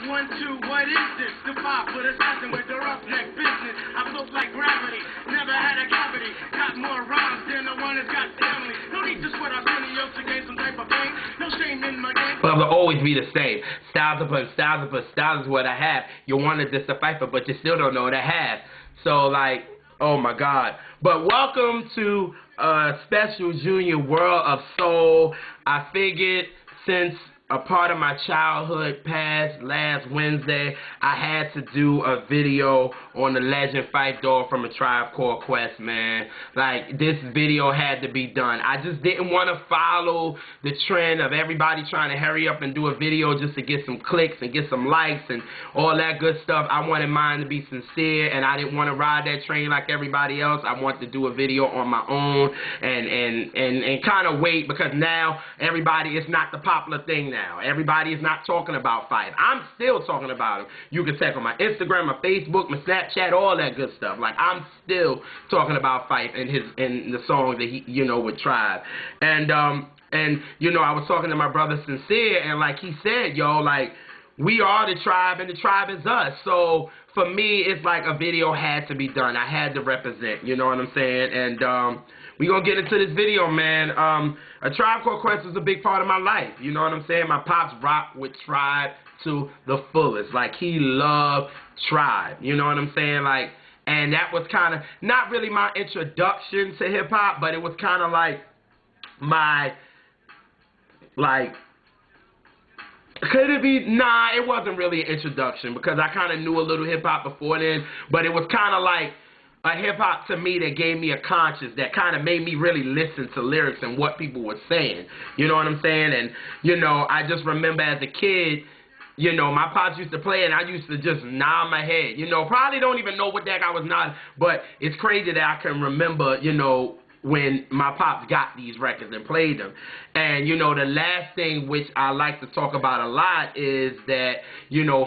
1, 2, what is this? The pop with assassin with the roughneck business. I float like gravity, never had a cavity. Got more rhymes than the one that's got family. No need to sweat, I've been in your to gain some type of fame. No shame in my game. But I'll always be the same. Styles upon styles is what I have. You wanted this to Phife, but you still don't know what I have. So like, oh my God. But welcome to Special Junior World of Soul. I figured since a part of my childhood passed last Wednesday, I had to do a video on the legend Phife Dawg from A Tribe Called Quest, man. Like, this video had to be done. I just didn't want to follow the trend of everybody trying to hurry up and do a video just to get some clicks and get some likes and all that good stuff. I wanted mine to be sincere, and I didn't want to ride that train like everybody else. I wanted to do a video on my own and kind of wait, because now everybody, it's not the popular thing now. Everybody is not talking about Phife. I'm still talking about him. You can check on my Instagram, my Facebook, my Snapchat, all that good stuff. Like, I'm still talking about Phife and the songs that he, you know, with Tribe. And you know, I was talking to my brother Sincere, and like he said, yo, like, we are the tribe and the tribe is us. So for me, it's like a video had to be done. I had to represent, you know what I'm saying? And we gonna get into this video, man. A Tribe Called Quest was a big part of my life, you know what I'm saying? My pops rocked with Tribe to the fullest. Like, he loved Tribe, you know what I'm saying? Like, and that was kind of, not really my introduction to hip-hop, but it was kind of like my, like, could it be? Nah, it wasn't really an introduction, because I kind of knew a little hip-hop before then, but it was kind of like a hip-hop to me that gave me a conscience, that kind of made me really listen to lyrics and what people were saying. You know what I'm saying? And, you know, I just remember as a kid, you know, my pops used to play, and I used to just nod my head. You know, probably don't even know what the heck I was nodding, but it's crazy that I can remember, you know, when my pops got these records and played them. And, you know, the last thing which I like to talk about a lot is that, you know,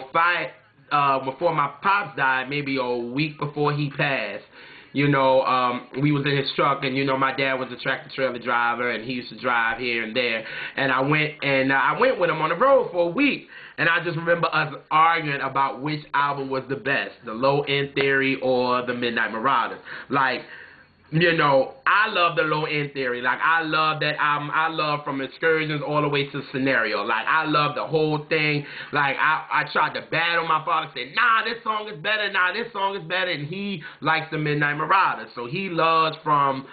before my pops died, maybe a week before he passed, you know, we was in his truck, and, you know, my dad was a tractor-trailer driver, and he used to drive here and there, and I went with him on the road for a week, and I just remember us arguing about which album was the best, the Low End Theory or the Midnight Marauders. Like, you know, I love the Low End Theory. Like, I love that album. I love From Excursions all the way to Scenario. Like, I love the whole thing. Like, I tried to battle my father, said, nah, this song is better, nah, this song is better, and he likes the Midnight Marauders. So he loves from,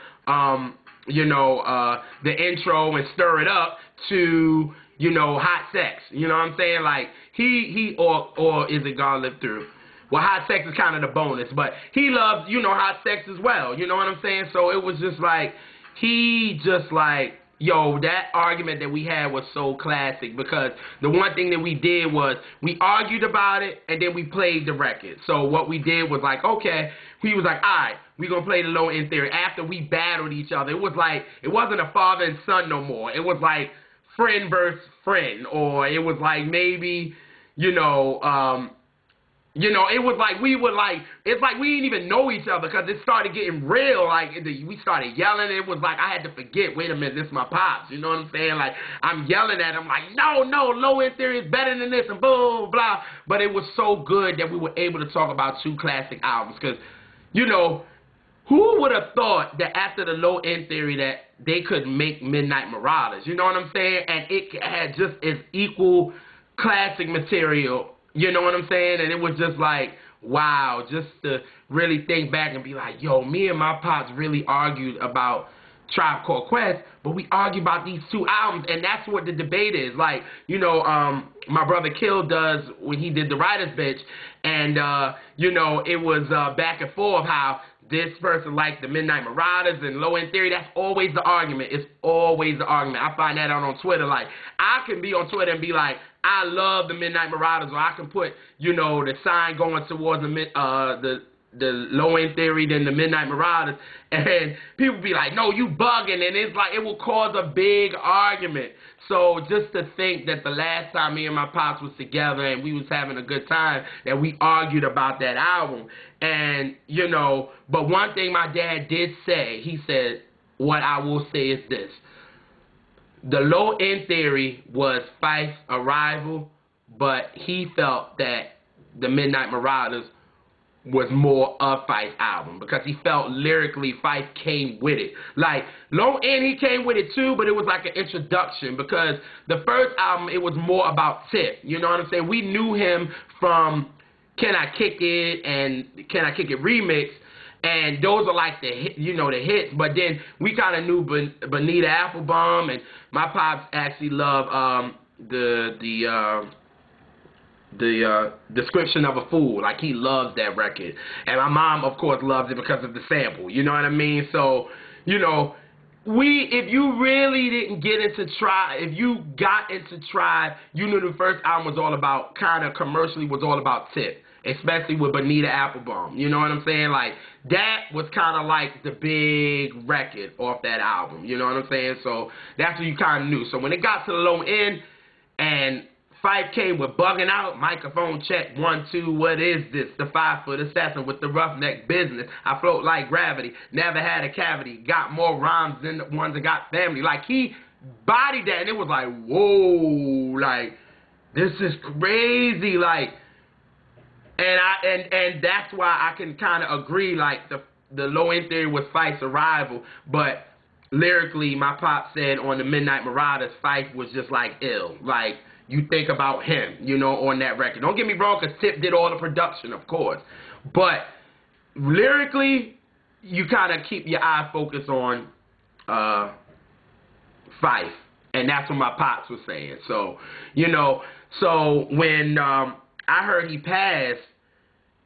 you know, the intro and Stir It Up to, you know, Hot Sex. You know what I'm saying? Like, or Is It Gonna Live Through? Well, Hot Sex is kind of the bonus, but he loves, you know, Hot Sex as well, you know what I'm saying? So it was just like, he just like, yo, that argument that we had was so classic, because the one thing that we did was, we argued about it, and then we played the record. So what we did was like, okay, he was like, all right, we're going to play the Low End Theory. After we battled each other, it was like, it wasn't a father and son no more. It was like friend versus friend, or it was like maybe, you know, it was like we would like, it's like we didn't even know each other, because it started getting real. Like, we started yelling. It was like I had to forget, wait a minute, this is my pops. You know what I'm saying? Like, I'm yelling at him like, no, Low End Theory is better than this, and blah, blah. But it was so good that we were able to talk about two classic albums, because, you know, who would have thought that after the Low End Theory that they could make Midnight Marauders? You know what I'm saying? And it had just as equal classic material. You know what I'm saying? And it was just like, wow, just to really think back and be like, yo, me and my pops really argued about Tribe Called Quest, but we argued about these two albums, and that's what the debate is. Like, you know, my brother Kill does when he did The Writer's Bitch, and, you know, it was back and forth how this person liked the Midnight Marauders and Low End Theory. That's always the argument. It's always the argument. I find that out on Twitter. Like, I can be on Twitter and be like, I love the Midnight Marauders, or I can put, you know, the sign going towards the Low End Theory than the Midnight Marauders, and people be like, no, you bugging, and it's like, it will cause a big argument. So just to think that the last time me and my pops was together and we was having a good time, that we argued about that album. And, you know, but one thing my dad did say, he said, what I will say is this: the Low End Theory was Phife's arrival, but he felt that the Midnight Marauders was more of Phife's album because he felt lyrically Phife came with it. Like, Low End, he came with it too, but it was like an introduction because the first album, it was more about Tip. You know what I'm saying? We knew him from Can I Kick It and Can I Kick It Remix, and those are like the the hits. But then we kind of knew Bonita Applebum, and my pops actually loved the Description of a Fool. Like, he loves that record, and my mom of course loves it because of the sample, you know what I mean? So, if you really didn't get into Tribe, if you got into Tribe, you knew the first album was all about, kind of commercially, was all about Tip, especially with Bonita Applebum, you know what I'm saying? Like, that was kind of like the big record off that album, you know what I'm saying? So that's what you kind of knew. So when it got to the Low End and Phife came with Bugging Out, microphone check, 1, 2, what is this? The 5-foot assassin with the roughneck business. I float like gravity, never had a cavity, got more rhymes than the ones that got family. Like, he bodied that, and it was like, whoa, like, this is crazy, like, and that's why I can kind of agree, like, the Low End Theory was Phife's arrival, but lyrically, my pop said on the Midnight Marauders, Phife was just like ill, like, you think about him, on that record. Don't get me wrong, because Tip did all the production, of course. But lyrically, you kind of keep your eye focused on Phife. And that's what my pops was saying. So, so when I heard he passed,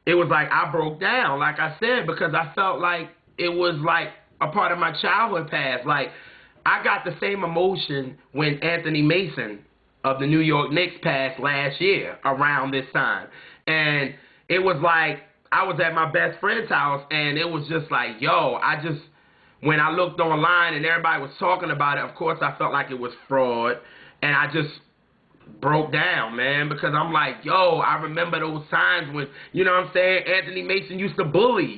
it was like I broke down, like I said, because I felt like it was like a part of my childhood past. Like, I got the same emotion when Anthony Mason of the New York Knicks passed last year around this time. And it was like I was at my best friend's house, and it was just like, yo, when I looked online and everybody was talking about it, of course I felt like it was fraud, and I just broke down, man, because I'm like, yo, I remember those times when, Anthony Mason used to bully,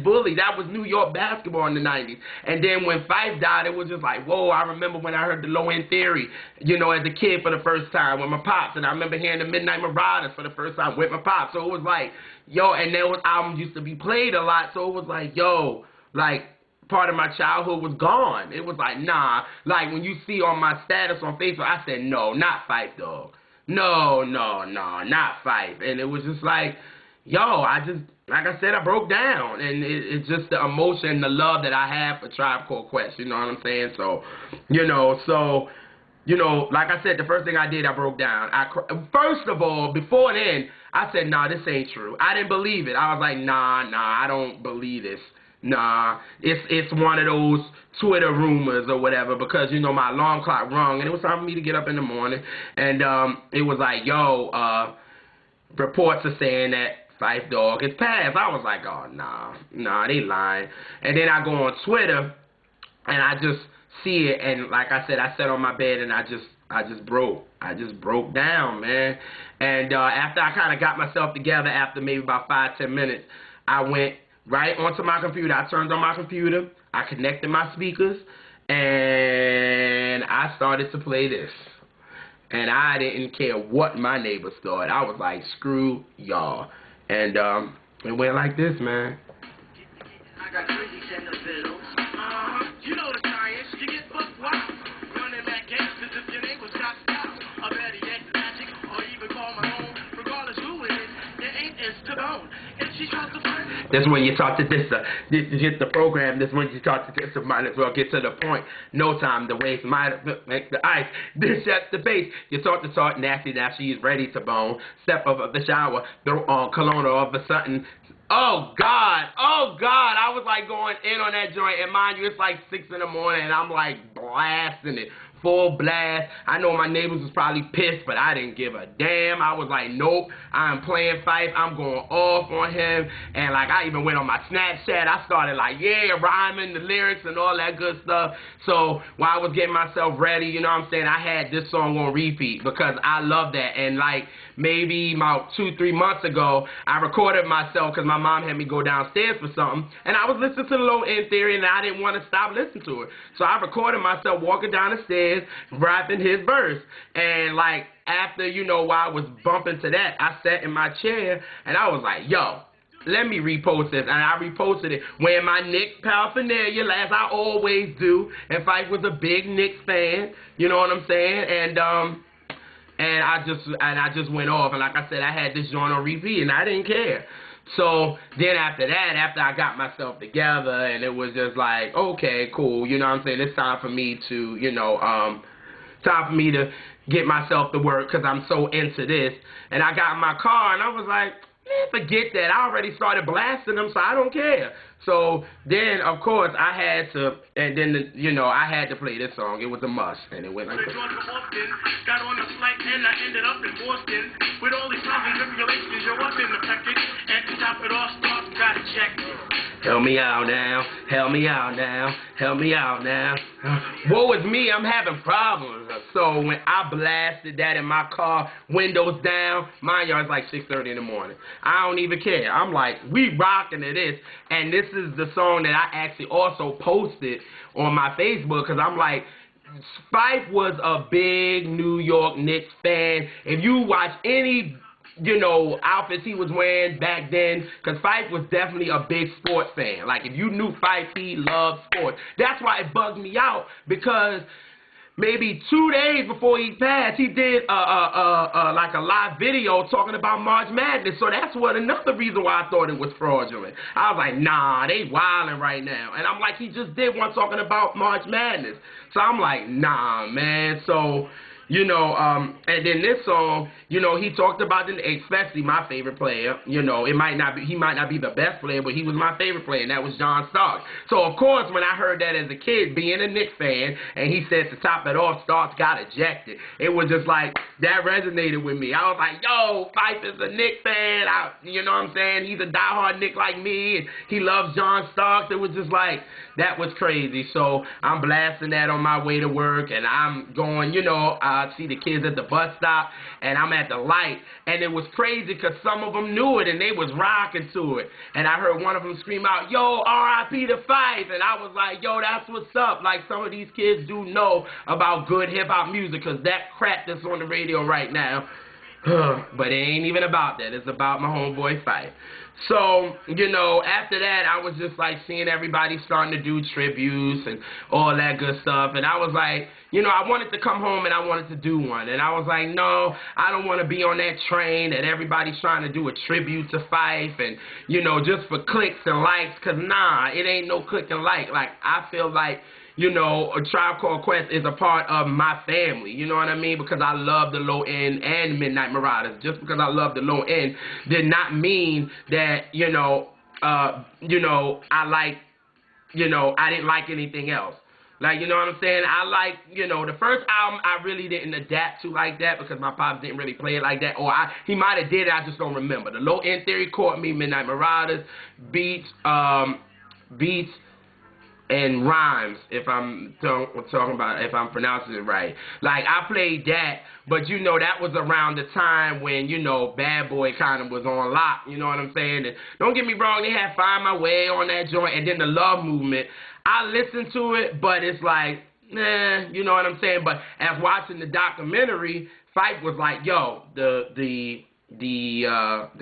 bully. That was New York basketball in the 90s. And then when Phife died, it was just like, whoa, I remember when I heard the Low End Theory, as a kid for the first time with my pops, and I remember hearing the Midnight Marauders for the first time with my pops. So it was like, yo, and those albums used to be played a lot, so it was like, yo, like, part of my childhood was gone. It was like, nah. Like, when you see on my status on Facebook, I said, no, not Phife Dawg. No, not Phife. And it was just like, yo, like I said, I broke down. And it's just the emotion, the love that I have for Tribe Called Quest, you know what I'm saying? So, like I said, the first thing I did, I broke down. First of all, before then, I said, nah, this ain't true. I didn't believe it. I was like, nah, I don't believe this. Nah, it's one of those Twitter rumors or whatever, because, my alarm clock rung, and it was time for me to get up in the morning, and it was like, yo, reports are saying that Phife Dawg is passed. I was like, oh, nah, they lying. And then I go on Twitter, and I just see it, and like I said, I sat on my bed, and I just broke down, man. And after I kind of got myself together, after maybe about 5-10 minutes, I went right onto my computer. I turned on my computer, I connected my speakers, and I started to play this. And I didn't care what my neighbors thought. I was like, screw y'all. And it went like this, man. I got crazy in the fiddle. You know the science, you get bucked wild. Running back gangsters if your neighbors got style. Or better yet, magic, or even call my own. Regardless who it is, there ain't is to bone. If she tries to friend. That's when you talk to this, get the program. This when you talk to this, might as well get to the point. No time to waste, might make the ice. This at the base. You talk the talk, nasty, now she's ready to bone. Step up of the shower, throw on cologne all of a sudden. Oh God, I was like going in on that joint, and mind you, it's like 6 in the morning, and I'm like blasting it. Full blast. I know my neighbors was probably pissed, but I didn't give a damn. I was like, nope, I'm playing Phife. I'm going off on him. And like, I even went on my Snapchat. I started like, yeah, rhyming the lyrics and all that good stuff. So while I was getting myself ready, you know what I'm saying, I had this song on repeat because I love that. And like maybe about 2-3 months ago, I recorded myself because my mom had me go downstairs for something. And I was listening to the Low End Theory, and I didn't want to stop listening to it. So I recorded myself walking down the stairs, upstairs rapping his verse. And like after, you know, while I was bumping to that, I sat in my chair and I was like, yo, let me repost this. And I reposted it wearing my Knicks paraphernalia, as I always do. And Phife was a big Knicks fan, you know what I'm saying? And I just went off, and like I said, I had this joint on repeat, and I didn't care. So then after that, after I got myself together, and it was just like, okay, cool, you know what I'm saying? It's time for me to, you know, time for me to get myself to work because I'm so into this. And I got in my car, and I was like, man, forget that. I already started blasting them, so I don't care. So then, of course, I had to, and then, you know, I had to play this song. It was a must, and it went like this. Got on a flight and I ended up in Boston. With all these trials and tribulations, you're up in the package. And to top it off, start, gotta check it. Help me out now, help me out now, help me out now. Woe is me, I'm having problems. So when I blasted that in my car, windows down, mind y'all, it's like 6:30 in the morning. I don't even care. I'm like, we rocking to this. And this is the song that I actually also posted on my Facebook because I'm like, Phife was a big New York Knicks fan. If you watch any, you know, outfits he was wearing back then, because Phife was definitely a big sports fan. Like, if you knew Phife, he loved sports. That's why it bugged me out, because maybe 2 days before he passed, he did like a live video talking about March Madness. So that's what another reason why I thought it was fraudulent. I was like, nah, they wilding right now. And I'm like, he just did one talking about March Madness. So I'm like, nah, man. So, you know, and then this song, you know, he talked about especially my favorite player. You know, he might not be the best player, but he was my favorite player, and that was John Starks. So of course, when I heard that as a kid, being a Knicks fan, and he said to top it off, Starks got ejected, it was just like, that resonated with me. I was like, yo, Phife is a Knicks fan. You know what I'm saying? He's a diehard Knick like me, and he loves John Starks. It was just like, that was crazy. So I'm blasting that on my way to work, and I'm going, you know, see the kids at the bus stop, and I'm at the light, and it was crazy because some of them knew it, and they was rocking to it, and I heard one of them scream out, yo, R.I.P. to Phife, and I was like, yo, that's what's up. Like, some of these kids do know about good hip-hop music, because that crap that's on the radio right now, but it ain't even about that. It's about my homeboy Phife. So, you know, after that, I was just like seeing everybody starting to do tributes and all that good stuff. And I was like, you know, I wanted to come home and I wanted to do one. And I was like, no, I don't want to be on that train that everybody's trying to do a tribute to Phife and, you know, just for clicks and likes. Because, nah, it ain't no click and like. Like, I feel like, you know, A Tribe Called Quest is a part of my family, you know what I mean? Because I love the Low End and Midnight Marauders. Just because I love the Low End did not mean that, you know, I like, you know, I didn't like anything else. Like, you know what I'm saying? I like, you know, the first album I really didn't adapt to like that because my pops didn't really play it like that. Or he might have did it, I just don't remember. The Low End Theory caught me, Midnight Marauders, Beats, and Rhymes, if I'm talking about, if I'm pronouncing it right. Like, I played that, but, you know, that was around the time when, you know, Bad Boy kind of was on lock, you know what I'm saying? And don't get me wrong, they had Find My Way on that joint, and then the Love Movement. I listened to it, but it's like, nah, you know what I'm saying? But as watching the documentary, Phife was like, yo, the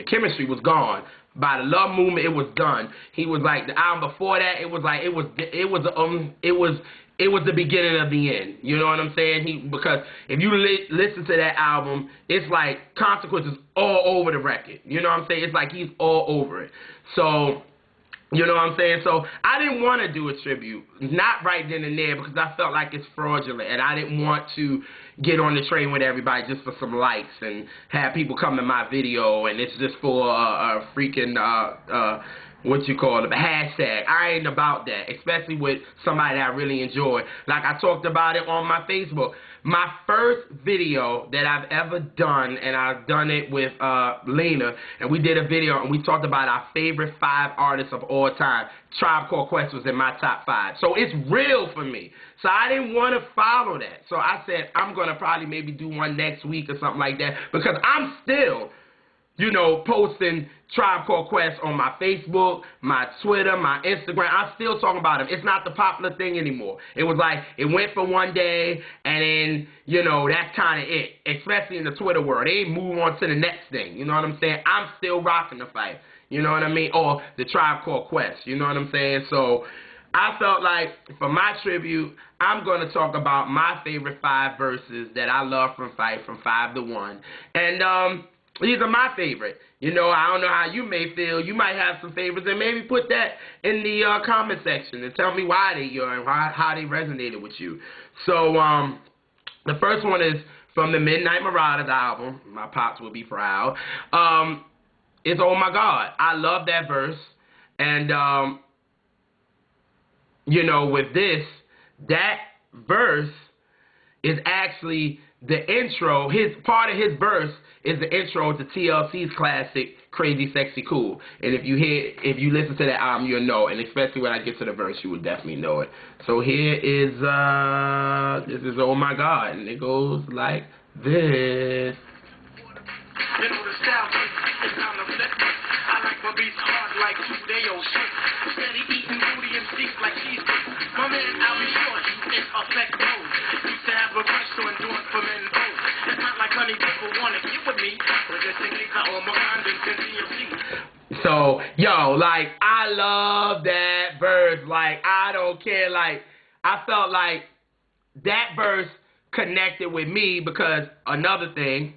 chemistry was gone. By the Love Movement, it was done. He was like, the album before that, it was like, it was the beginning of the end. You know what I'm saying? Because if you listen to that album, it's like Consequences all over the record. You know what I'm saying? It's like he's all over it. So, you know what I'm saying? So I didn't want to do a tribute, not right then and there, because I felt like it's fraudulent, and I didn't want to get on the train with everybody just for some likes and have people come to my video, and it's just for a freaking what you call it, a hashtag. I ain't about that, especially with somebody that I really enjoy. Like I talked about it on my Facebook. My first video that I've ever done, and I've done it with Lena, and we did a video, and we talked about our favorite 5 artists of all time. Tribe Called Quest was in my top 5. So it's real for me. So I didn't want to follow that. So I said, I'm going to probably maybe do one next week or something like that, because I'm still, posting Tribe Called Quest on my Facebook, my Twitter, my Instagram. I'm still talking about him. It's not the popular thing anymore. It was like, it went for one day, and then, that's kind of it, especially in the Twitter world. They move on to the next thing, you know what I'm saying? I'm still rocking the Phife, you know what I mean? Or the Tribe Called Quest, you know what I'm saying? So I felt like, for my tribute, I'm going to talk about my favorite 5 verses that I love from Phife, from 5 to 1. And, these are my favorite. I don't know how you may feel. You might have some favorites, and maybe put that in the comment section and tell me why they and how they resonated with you. So, the first one is from the Midnight Marauders album. My pops will be proud. It's Oh My God. I love that verse. And, with this, that verse is actually the intro. Part of his verse is the intro to TLC's classic Crazy Sexy Cool. And if you listen to that album, you'll know. And especially when I get to the verse, you will definitely know it. So here is this is Oh My God, and it goes like this. The style is on the flip. I like my beats hard like 2-day-old shit. Steady eating booty and steak like cheesecake. My man, I'll be short, in effect mode. Used to have a brush to endorse for men both. It's not like honey people wanna get with me, but just in case I owe my condoms and TMC. So, I love that verse. I don't care. I felt like that verse connected with me because another thing,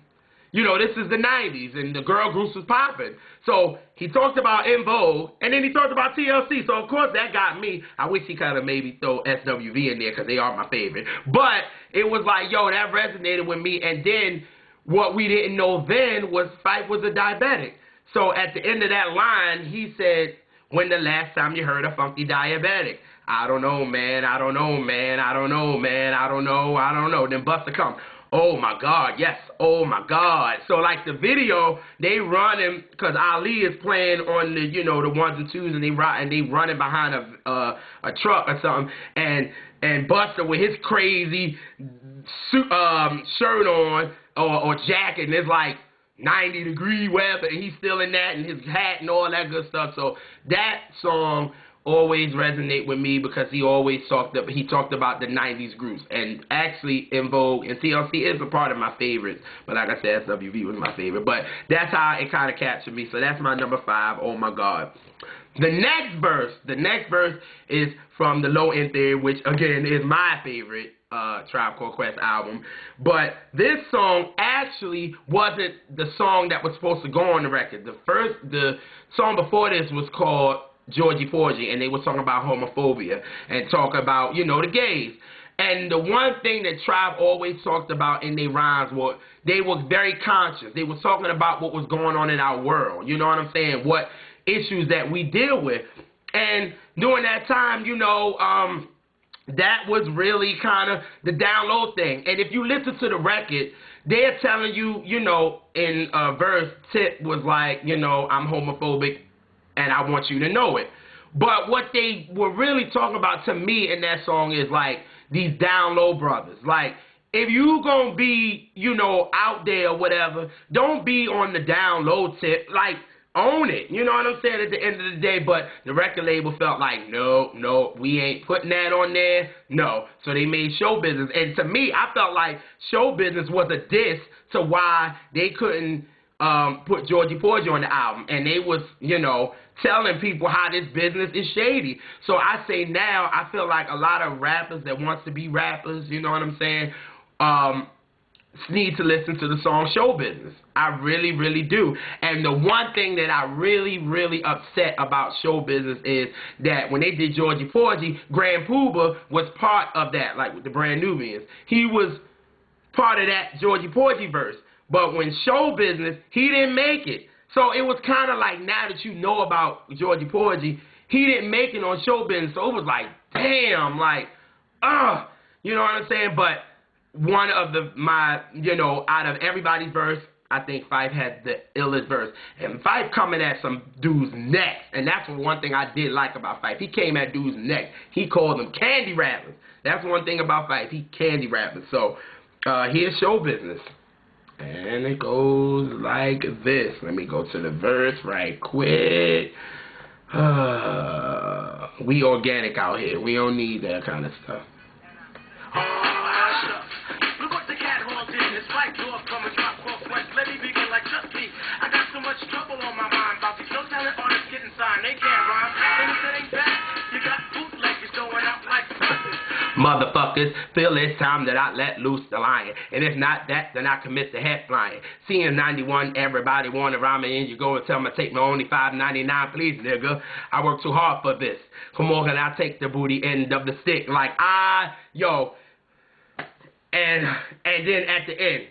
this is the 90s, and the girl groups was popping. So he talked about En Vogue, and then he talked about TLC. So, of course, that got me. I wish he kind of maybe throw SWV in there because they are my favorite. But it was like, that resonated with me. And then what we didn't know then was Phife was a diabetic. So at the end of that line, he said, when the last time you heard a funky diabetic? I don't know, man. I don't know, man. I don't know, man. I don't know. I don't know. Then Busta comes. Oh, my God, yes, oh, my God. So, the video, they running, because Ali is playing on the, the ones and twos, and they running behind a truck or something, and Busta with his crazy suit, shirt on, or jacket, and it's 90-degree weather, and he's still in that, and his hat and all that good stuff. So, that song always resonate with me because he talked about the 90s groups, and actually En Vogue and TLC is a part of my favorites, but like I said, SWV was my favorite, but that's how it kind of captured me. So that's my number 5, Oh My God. The next verse is from the Low End Theory, which again is my favorite Tribe Called Quest album, but this song actually wasn't the song that was supposed to go on the record. The song before this was called Georgie Porgy, and they were talking about homophobia and talk about, the gays. And the one thing that Tribe always talked about in their rhymes was they were very conscious. They were talking about what was going on in our world. You know what I'm saying? What issues that we deal with. And during that time, that was really kind of the download thing. And if you listen to the record, they're telling you, in a verse, Tip was like, I'm homophobic, and I want you to know it. But what they were really talking about to me in that song is these down low brothers. If you gonna be, out there or whatever, don't be on the down low tip. Own it. You know what I'm saying? At the end of the day, but the record label felt like, no, we ain't putting that on there. No. So they made Show Business. And to me, I felt like Show Business was a diss to why they couldn't put Georgie Porgy on the album, and they was, telling people how this business is shady. So I say now, I feel like a lot of rappers that wants to be rappers, you know what I'm saying, need to listen to the song Show Business. I really, really do. And the one thing that I really, really upset about Show Business is that when they did Georgie Porgy, Grand Poobah was part of that, with the Brand Nubians. He was part of that Georgie Porgy verse. But when Show Business, he didn't make it. So it was kind of now that you know about Georgie Porgy, he didn't make it on Show Business. So it was damn, you know what I'm saying? But one of out of everybody's verse, I think Phife had the illest verse. And Phife coming at some dude's neck. And that's one thing I did like about Phife. He came at dude's neck. He called them candy rappers. That's one thing about Phife. He candy rappers. So here's Show Business. And it goes like this. Let me go to the verse right quick. We organic out here. We don't need that kind of stuff. Look what the cat horns in. This Phife Dawg coming drop off west. Let me begin like just me. I got so much trouble on my mind about these no talent artists getting signed. They can't rhyme. And if it ain't that, you got bootleggers throwing out like buses. Motherfuckers, feel it's time that I let loose the lion. And if not that, then I commit the head flying. Seeing 91, everybody wanna rhyme me, and you go and tell me take me only $5.99, please, nigga. I work too hard for this. Come on, can I take the booty end of the stick? Like, and then at the end,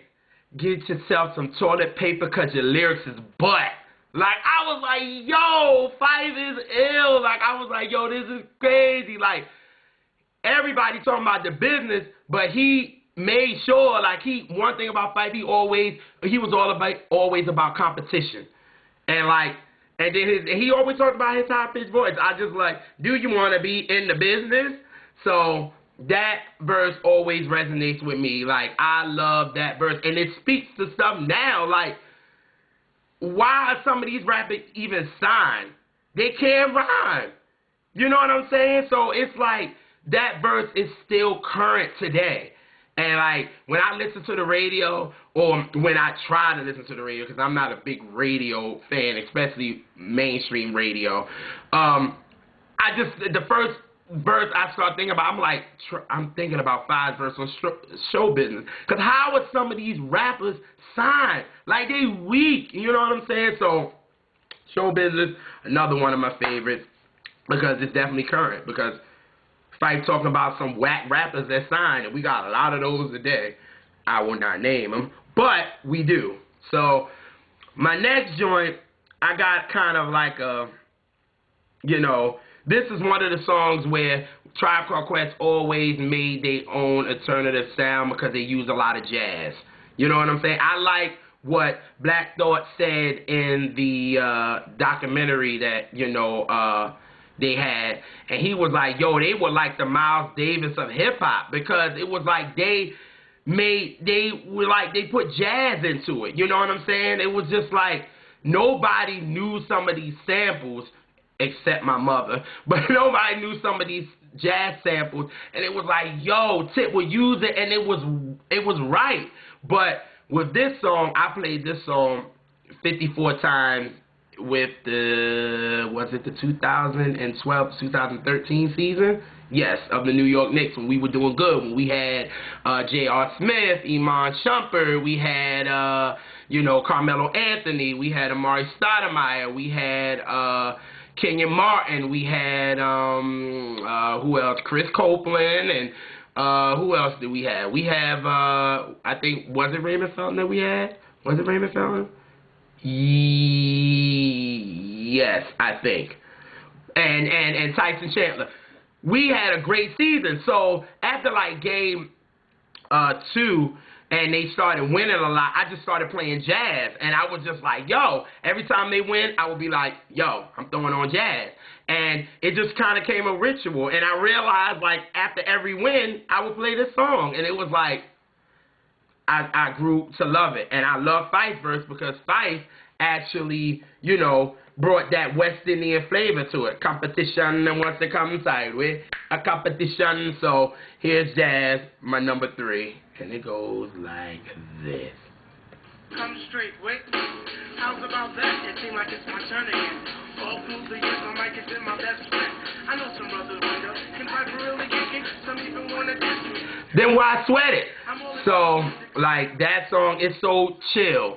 get yourself some toilet paper cause your lyrics is butt. Like, I was like, yo, Phife is ill. Like, I was like, yo, this is crazy. Like, everybody talking about the business, but he made sure, like, one thing about Phife, he was always about competition. And like, and then he always talked about his high-pitched voice. I just like, do you want to be in the business? So that verse always resonates with me. Like, I love that verse. And it speaks to stuff now. Like, why are some of these rappers even signed? They can't rhyme. You know what I'm saying? So it's like, that verse is still current today. And like, when I listen to the radio, or when I try to listen to the radio, because I'm not a big radio fan, especially mainstream radio, the first verse I start thinking about, I'm thinking about Phife verse on show business. Because how are some of these rappers signed? Like, they weak, you know what I'm saying? So, show business, another one of my favorites, because it's definitely current, because Phife talking about some whack rappers that signed, and we got a lot of those today. I will not name them, but we do. So, my next joint, I got kind of like a, this is one of the songs where Tribe Called Quest always made their own alternative sound because they use a lot of jazz. You know what I'm saying? I like what Black Thought said in the documentary that, they had, and he was like, yo, they were like the Miles Davis of hip-hop, because it was like they put jazz into it, you know what I'm saying? It was just like, nobody knew some of these samples, except my mother, but nobody knew some of these jazz samples, and it was like, yo, Tip would use it, and it was right. But with this song, I played this song 54 times, with was it the 2012-2013 season? Yes, of the New York Knicks, when we were doing good, when we had J.R. Smith, Iman Shumpert, we had, Carmelo Anthony, we had Amari Stoudemire, we had Kenyon Martin, we had, who else? Chris Copeland, and who else did we have? We have, I think, was it Raymond Felton that we had? Was it Raymond Felton? Yes, I think. And Tyson Chandler. We had a great season. So after like game 2, and they started winning a lot, I just started playing jazz. And I was just like, yo, every time they win, I would be like, yo, I'm throwing on jazz. And it just kind of came a ritual. And I realized, like, after every win, I would play this song. And it was like, I grew to love it. And I love Phife verse because Phife actually, brought that West Indian flavor to it. Competition and wants to come sideways. A competition. So here's jazz, my number 3. And it goes like this. Come straight, wait. How's about that? It seems like it's my turn again. All through the years, my mic has been my best friend. I know some brothers wonder, can Phife really get it? Some even want to diss me. Then why sweat it? So, like, that song is so chill.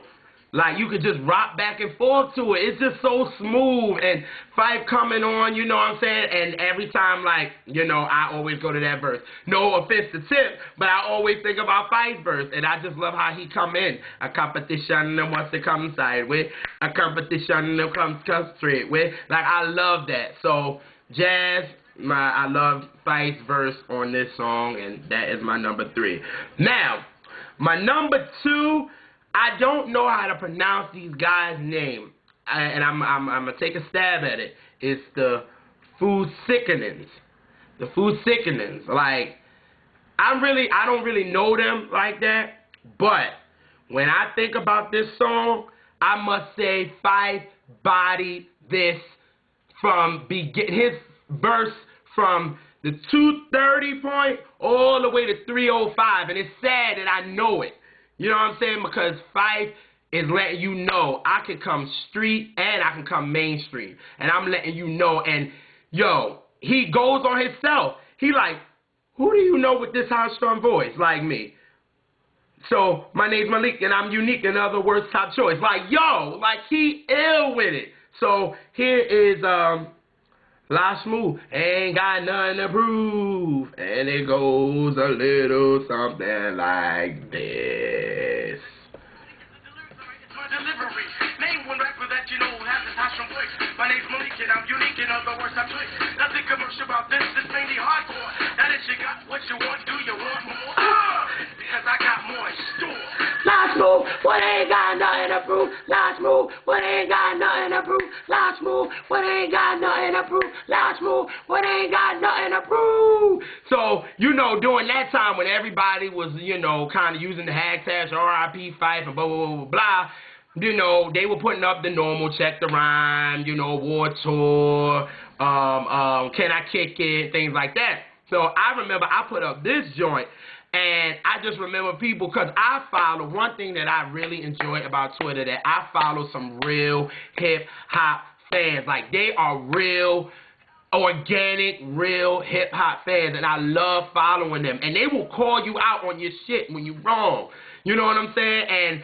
Like, you could just rock back and forth to it. It's just so smooth. And Phife coming on, you know what I'm saying? And every time, like, I always go to that verse. No offense to Tip, but I always think about Phife verse. And I just love how he come in. A competition that wants to come sideways. A competition that comes straight with. Like, I love that. So, jazz, I love Phife's verse on this song. And that is my number 3. Now, my number 2... I don't know how to pronounce these guys' names, and I'm gonna take a stab at it. It's the Fusicanins. The Fusicanins. Like, I don't really know them like that, but when I think about this song, I must say Phife bodied this from his verse from the 230 point all the way to 305, and it's sad that I know it. You know what I'm saying? Because Phife is letting you know I can come street and I can come mainstream, and I'm letting you know. And yo, he goes on himself. He like, who do you know with this high strung voice like me? So my name's Malik and I'm unique. In other words, top choice. Like yo, like he ill with it. So here is La Smooth, ain't got nothing to prove, and it goes a little something like this. Delivery. Name one rapper that you know has this high strong voice. My name's Malik and I'm unique. In other words, I'm choice. Nothing commercial about this. This mainly hardcore. That is, you got what you want. Do you want more? Because I got more in store. La Smooth, what ain't got nothing to prove. La Smooth, what ain't got nothing to prove. La Smooth, what ain't got nothing to prove. La Smooth, what ain't got nothing to prove. So, you know, during that time when everybody was, you know, kind of using the hashtags RIP Phife and blah, blah, blah, blah, blah, you know, they were putting up the normal check the rhyme, you know, war tour, can I kick it, things like that. So I remember I put up this joint, and I just remember people, because I follow, one thing that I really enjoy about Twitter, that I follow some real hip-hop fans. Like, they are real, organic, real hip-hop fans, and I love following them. And they will call you out on your shit when you're wrong. You know what I'm saying? And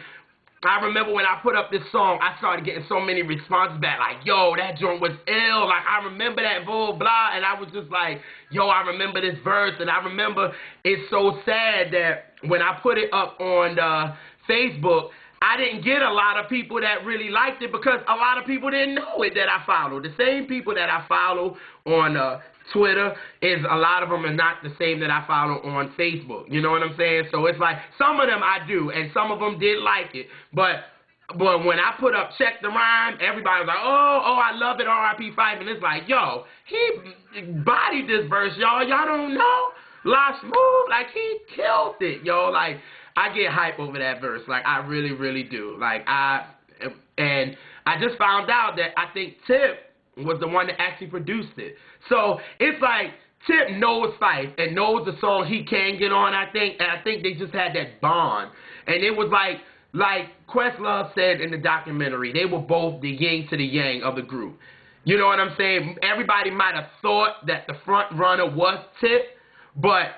I remember when I put up this song, I started getting so many responses back, like, yo, that joint was ill, like, I remember that, blah, blah, and I was just like, yo, I remember this verse, and I remember it's so sad that when I put it up on Facebook, I didn't get a lot of people that really liked it because a lot of people didn't know it that I follow. The same people that I follow on Twitter, is a lot of them are not the same that I follow on Facebook. You know what I'm saying? So it's like, some of them I do, and some of them did like it. But when I put up Check the Rhyme, everybody was like, oh, I love it, RIP Phife. And it's like, yo, he bodied this verse, y'all. Y'all don't know? La Smooth, like, he killed it, yo. Like, I get hype over that verse. Like, I really, really do. Like, and I just found out that I think Tip was the one that actually produced it. So it's like Tip knows Phife and knows the song he can get on, I think, and I think they just had that bond. And it was like Questlove said in the documentary, they were both the yin to the yang of the group. You know what I'm saying? Everybody might have thought that the front runner was Tip, but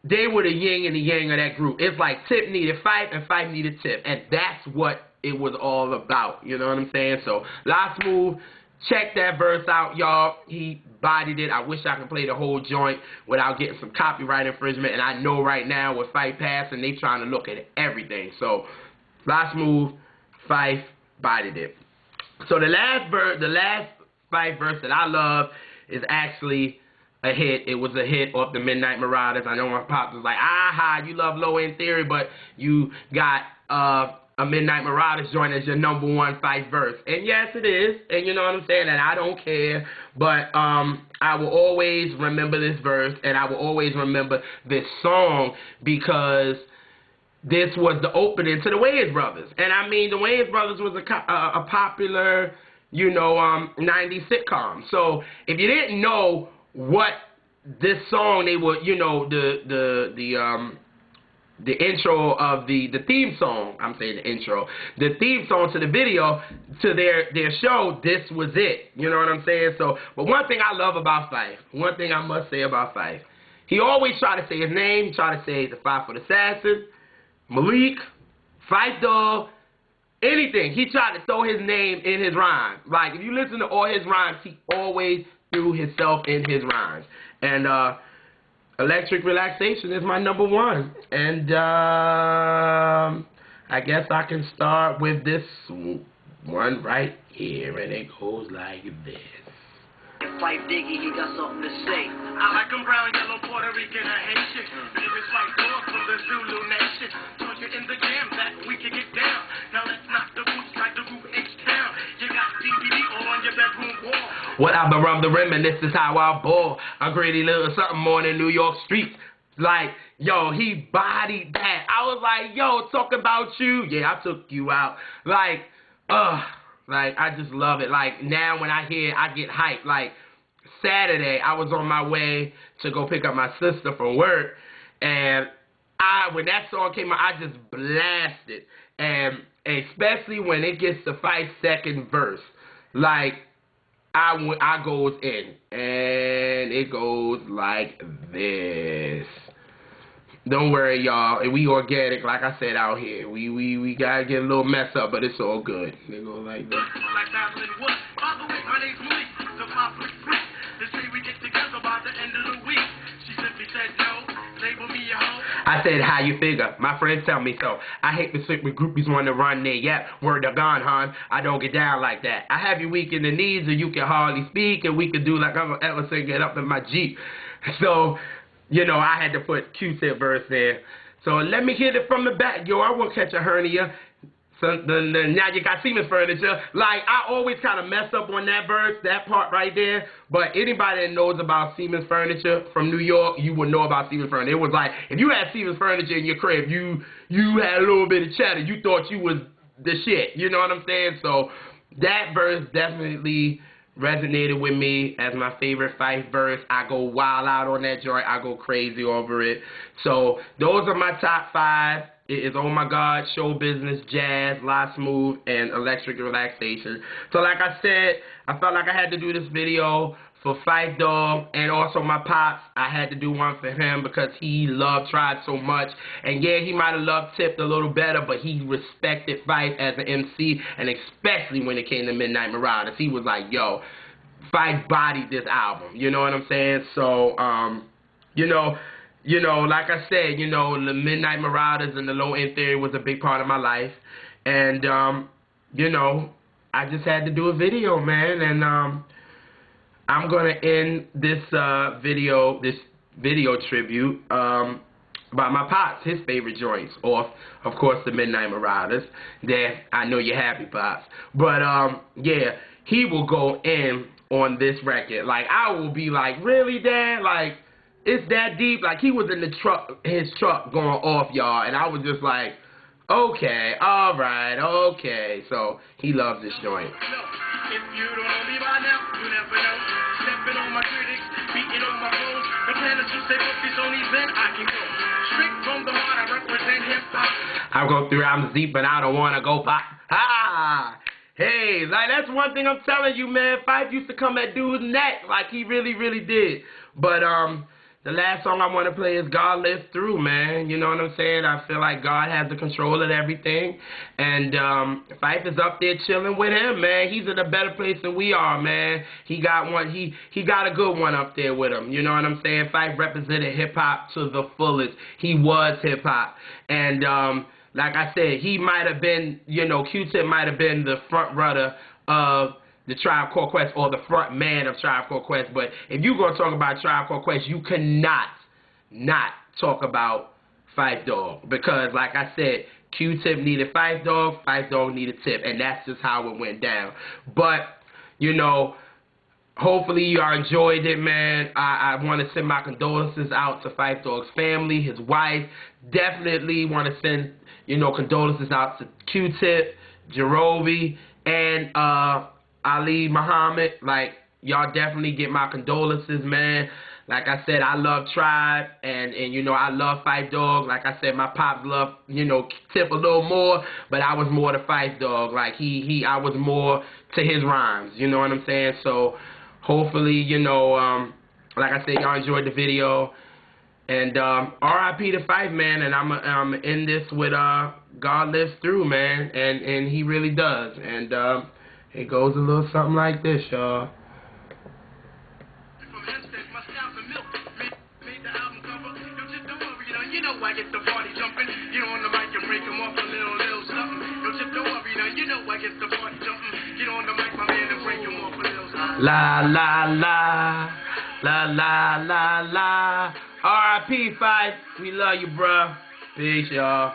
they were the yin and the yang of that group. It's like Tip needed Phife and Phife needed Tip, and that's what it was all about. You know what I'm saying? So La Smooth, check that verse out, y'all. He bodied it. I wish I could play the whole joint without getting some copyright infringement. And I know right now with Phife passing, they trying to look at everything. So, La Smooth, Phife bodied it. So the last Phife verse that I love is actually a hit. It was a hit off the Midnight Marauders. I know my pops was like, aha, you love Low End Theory, but you got a Midnight Marauders joint as your #1 Phife verse. And yes, it is. And you know what I'm saying? And I don't care. But I will always remember this verse, and I will always remember this song, because this was the opening to the Wayans Brothers. And I mean, the Wayans Brothers was a popular, you know, 90s sitcom. So if you didn't know what this song, they were, you know, the intro of the theme song, I'm saying the intro, the theme song to the video, to their show, this was it. You know what I'm saying? So, but one thing I love about Phife, one thing I must say about Phife, he always tried to say his name, he tried to say the 5-foot assassin, Malik, Phife Dawg, anything. He tried to throw his name in his rhymes. Like, if you listen to all his rhymes, he always threw himself in his rhymes. And, Electric Relaxation is my #1. And I guess I can start with this one right here, and it goes like this. Phife Diggy, he got something to say. I like them brown, yellow, Puerto Rican, or Haitian. Name is Phife Dawg from the Zulu Nation. Told you in the jam that we can get down. Now let's knock the boots like the group H-Town. You got DVD all on your bedroom wall. What I've been rum the rim, and this is how I ball. A gritty little something more than New York streets. Like, yo, he bodied that. I was like, yo, talk about you. Yeah, I took you out. Like, I just love it. Like, now when I hear it, I get hyped. Like, Saturday, I was on my way to go pick up my sister from work, and when that song came out, I just blasted. And especially when it gets to Phife's second verse, like, I goes in, and it goes like this. Don't worry, y'all. We organic, like I said out here. We gotta get a little mess up, but it's all good. They go like that. I said, how you figure? My friends tell me so. I hate to sit with groupies wanna run there. Yep, word to gone, hon. I don't get down like that. I have you weak in the knees, or you can hardly speak, and we can do like Uncle Ellison, get up in my Jeep. So, you know, I had to put Q-Tip verse there. So let me hit it from the back. Yo, I won't catch a hernia. So now you got Siemens Furniture. Like, I always kind of mess up on that verse, that part right there. But anybody that knows about Siemens Furniture from New York, you would know about Siemens Furniture. It was like, if you had Siemens Furniture in your crib, you had a little bit of cheddar. You thought you was the shit. You know what I'm saying? So that verse definitely resonated with me as my favorite Phife verse. I go wild out on that joint. I go crazy over it. So those are my top 5. It is Oh My God, Show Business, Jazz, La Smooth, and Electric Relaxation. So like I said, I felt like I had to do this video for Phife Dawg and also my pops. I had to do one for him because he loved Tribe so much. And yeah, he might have loved Tip a little better, but he respected Phife as an MC, and especially when it came to Midnight Marauders. He was like, yo, Phife bodied this album. You know what I'm saying? So, you know, like I said, you know, the Midnight Marauders and the Low End Theory was a big part of my life. And, you know, I just had to do a video, man. And I'm going to end this video tribute by my pops, his favorite joints, off, of course, the Midnight Marauders. There, I know you're happy, pops. But, yeah, he will go in on this record. Like, I will be like, really, Dad? Like, it's that deep. Like, he was in the truck, his truck going off, y'all, and I was just like, okay, all right, okay. So he loves this joint. If you don't know me by now, you never know. Stepping on my critics, beating on my foes. Pretend that you say focus only then I can go. Straight from the heart, I represent hip-hop. I go through albums deep, but I don't want to go pop. Ha! Hey, like, that's one thing I'm telling you, man. Phife used to come at dude's neck like he really, really did. But, the last song I want to play is God Lives Through, man. You know what I'm saying? I feel like God has the control of everything. And Phife is up there chilling with him, man. He's in a better place than we are, man. He got one. He got a good one up there with him. You know what I'm saying? Phife represented hip-hop to the fullest. He was hip-hop. And like I said, he might have been, you know, Q-Tip might have been the front runner of the Tribe Called Quest, or the front man of Tribe Called Quest. But if you're going to talk about Tribe Called Quest, you cannot not talk about Phife Dawg. Because, like I said, Q-Tip needed Phife Dawg, Phife Dawg needed Tip. And that's just how it went down. But, you know, hopefully y'all enjoyed it, man. I want to send my condolences out to Phife Dawg's family, his wife. Definitely want to send, you know, condolences out to Q-Tip, Jerobi, and Ali Muhammad. Like, y'all definitely get my condolences, man. Like I said, I love Tribe, and you know, I love Phife Dawg. Like I said, my pops love, you know, Tip a little more, but I was more to Phife Dawg. Like, I was more to his rhymes, you know what I'm saying? So, hopefully, you know, like I said, y'all enjoyed the video. And R.I.P. to Phife, man, and I'm end this with God Lives Through, man, and he really does. And it goes a little something like this, y'all. You know I get the party jumping. You know on the mic and break them off a little something. Yo, just don't worry now. You know I get the party jumping. Get on the mic, my man, and break them off a little something. La la la, la la la la. R.I.P. Phife, we love you, bruh. Peace, y'all.